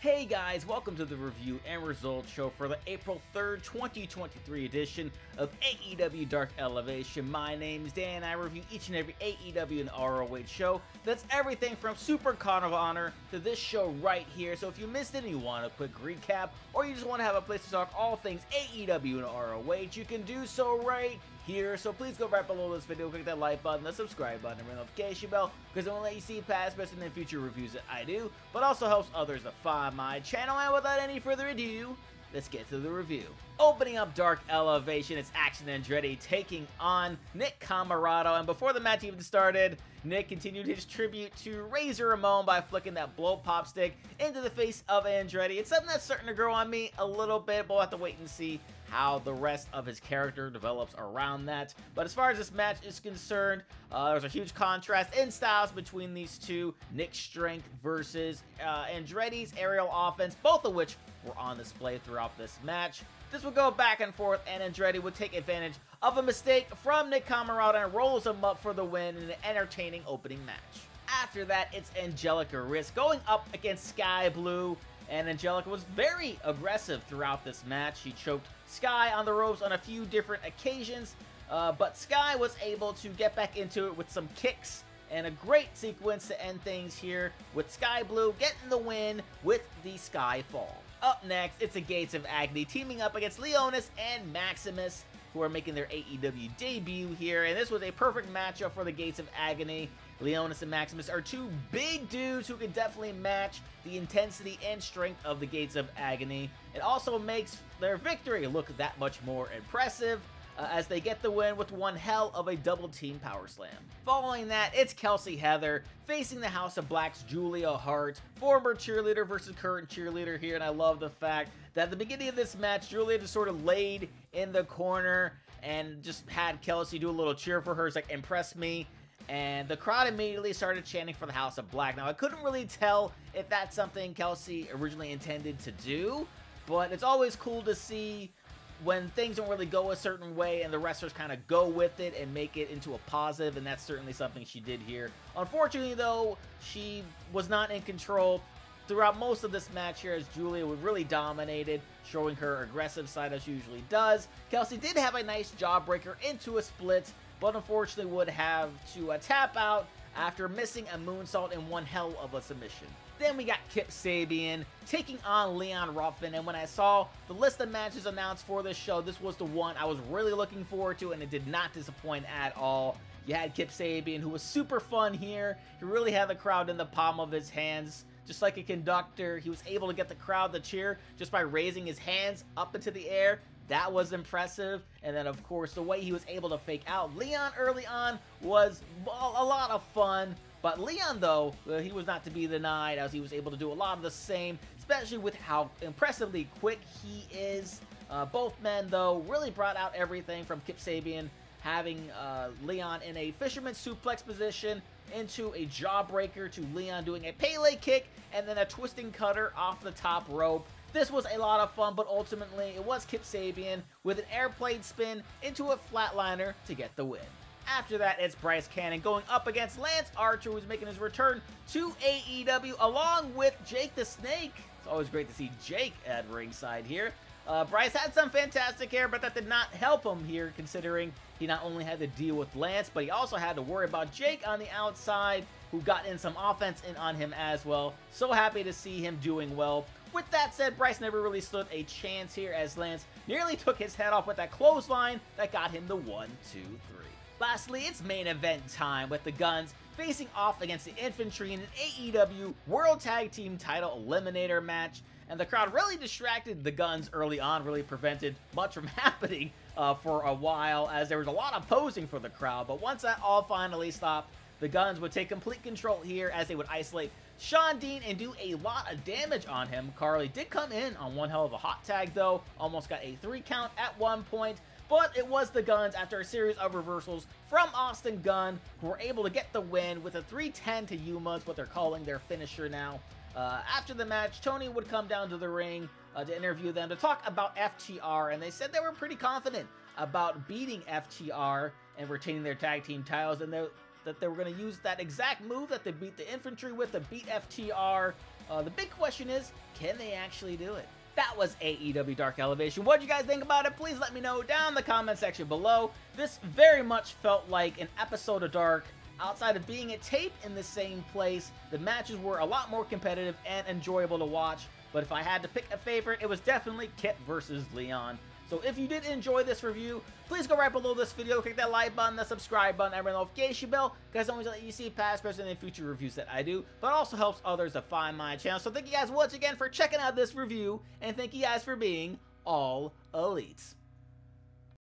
Hey guys, welcome to the review and results show for the April 3rd, 2023 edition of AEW Dark Elevation. My name's Dan, and I review each and every AEW and ROH show. That's everything from Super Card of Honor to this show right here. So if you missed it and you want a quick recap, or you just want to have a place to talk all things AEW and ROH, you can do so right here. So please go right below this video, click that like button, the subscribe button, and ring the notification bell, because it will let you see past, present, and future reviews that I do, but also helps others to find my channel. And without any further ado, let's get to the review. Opening up Dark Elevation, it's Action Andretti taking on Nick Comoroto, and before the match even started, Nick continued his tribute to Razor Ramon by flicking that blow pop stick into the face of Andretti. It's something that's starting to grow on me a little bit, but we'll have to wait and see how the rest of his character develops around that. But as far as this match is concerned, there's a huge contrast in styles between these two. Nick's strength versus Andretti's aerial offense, both of which were on display throughout this match. This would go back and forth, and Andretti would take advantage of a mistake from Nick Comoroto and rolls him up for the win in an entertaining opening match. After that, it's Angelica Risk going up against Skye Blue, and Angelica was very aggressive throughout this match. She choked Skye on the ropes on a few different occasions, but Skye was able to get back into it with some kicks and a great sequence to end things here, with Skye Blue getting the win with the Skye Fall. Up next, it's the Gates of Agony teaming up against Leonis and Maximus, who are making their AEW debut here, and this was a perfect matchup for the Gates of Agony. Leonis and Maximus are two big dudes who can definitely match the intensity and strength of the Gates of Agony. It also makes their victory look that much more impressive, as they get the win with one hell of a double team power slam. Following that, it's Kelsey Heather facing the House of Black's Julia Hart, former cheerleader versus current cheerleader here, and I love the fact that at the beginning of this match, Julia just sort of laid in the corner and just had Kelsey do a little cheer for her. It's like, impress me. And the crowd immediately started chanting for the House of Black. Now, I couldn't really tell if that's something Kelsey originally intended to do, but it's always cool to see when things don't really go a certain way and the wrestlers kind of go with it and make it into a positive, and that's certainly something she did here. Unfortunately, though, she was not in control throughout most of this match here, as Julia really dominated, showing her aggressive side as she usually does. Kelsey did have a nice jawbreaker into a split, but unfortunately would have to tap out after missing a moonsault in one hell of a submission. Then we got Kip Sabian taking on Leon Ruffin, and when I saw the list of matches announced for this show, this was the one I was really looking forward to, and it did not disappoint at all. You had Kip Sabian, who was super fun here. He really had the crowd in the palm of his hands. Just like a conductor, he was able to get the crowd to cheer just by raising his hands up into the air. That was impressive. And then, of course, the way he was able to fake out Leon early on was a lot of fun. But Leon, though, he was not to be denied, as he was able to do a lot of the same, especially with how impressively quick he is. Both men, though, really brought out everything from Kip Sabian having Leon in a fisherman suplex position into a jawbreaker to Leon doing a Pele kick and then a twisting cutter off the top rope. This was a lot of fun, but ultimately it was Kip Sabian with an airplane spin into a flatliner to get the win. After that, it's Bryce Cannon going up against Lance Archer, who's making his return to AEW along with Jake the Snake. It's always great to see Jake at ringside here. Bryce had some fantastic hair, but that did not help him here, considering he not only had to deal with Lance, but he also had to worry about Jake on the outside, who got in some offense in on him as well. So happy to see him doing well. With that said, Bryce never really stood a chance here, as Lance nearly took his head off with that clothesline that got him the 1, 2, 3. Lastly, it's main event time, with the GUNNS facing off against the Infantry in an AEW World Tag Team Title Eliminator match. And the crowd really distracted the GUNNS early on, really prevented much from happening for a while, as there was a lot of posing for the crowd. But once that all finally stopped, the GUNNS would take complete control here, as they would isolate Sean Dean and do a lot of damage on him. Carly did come in on one hell of a hot tag, though, almost got a 3 count at one point. But it was the GUNNS, after a series of reversals from Austin Gunn, who were able to get the win with a 310 to Yuma, is what they're calling their finisher now. After the match, Tony would come down to the ring to interview them to talk about FTR, and they said they were pretty confident about beating FTR and retaining their tag team titles, and that they were going to use that exact move that they beat the Infantry with to beat FTR The big question is, can they actually do it? That was AEW Dark Elevation. What did you guys think about it? Please let me know down in the comment section below. This very much felt like an episode of Dark. Outside of being a tape in the same place, the matches were a lot more competitive and enjoyable to watch. But if I had to pick a favorite, it was definitely Kit versus Leon. So if you did enjoy this review, please go right below this video, click that like button, the subscribe button, and the notification bell, because I always let you see past, present, and future reviews that I do, but also helps others to find my channel. So thank you guys once again for checking out this review, and thank you guys for being all elites.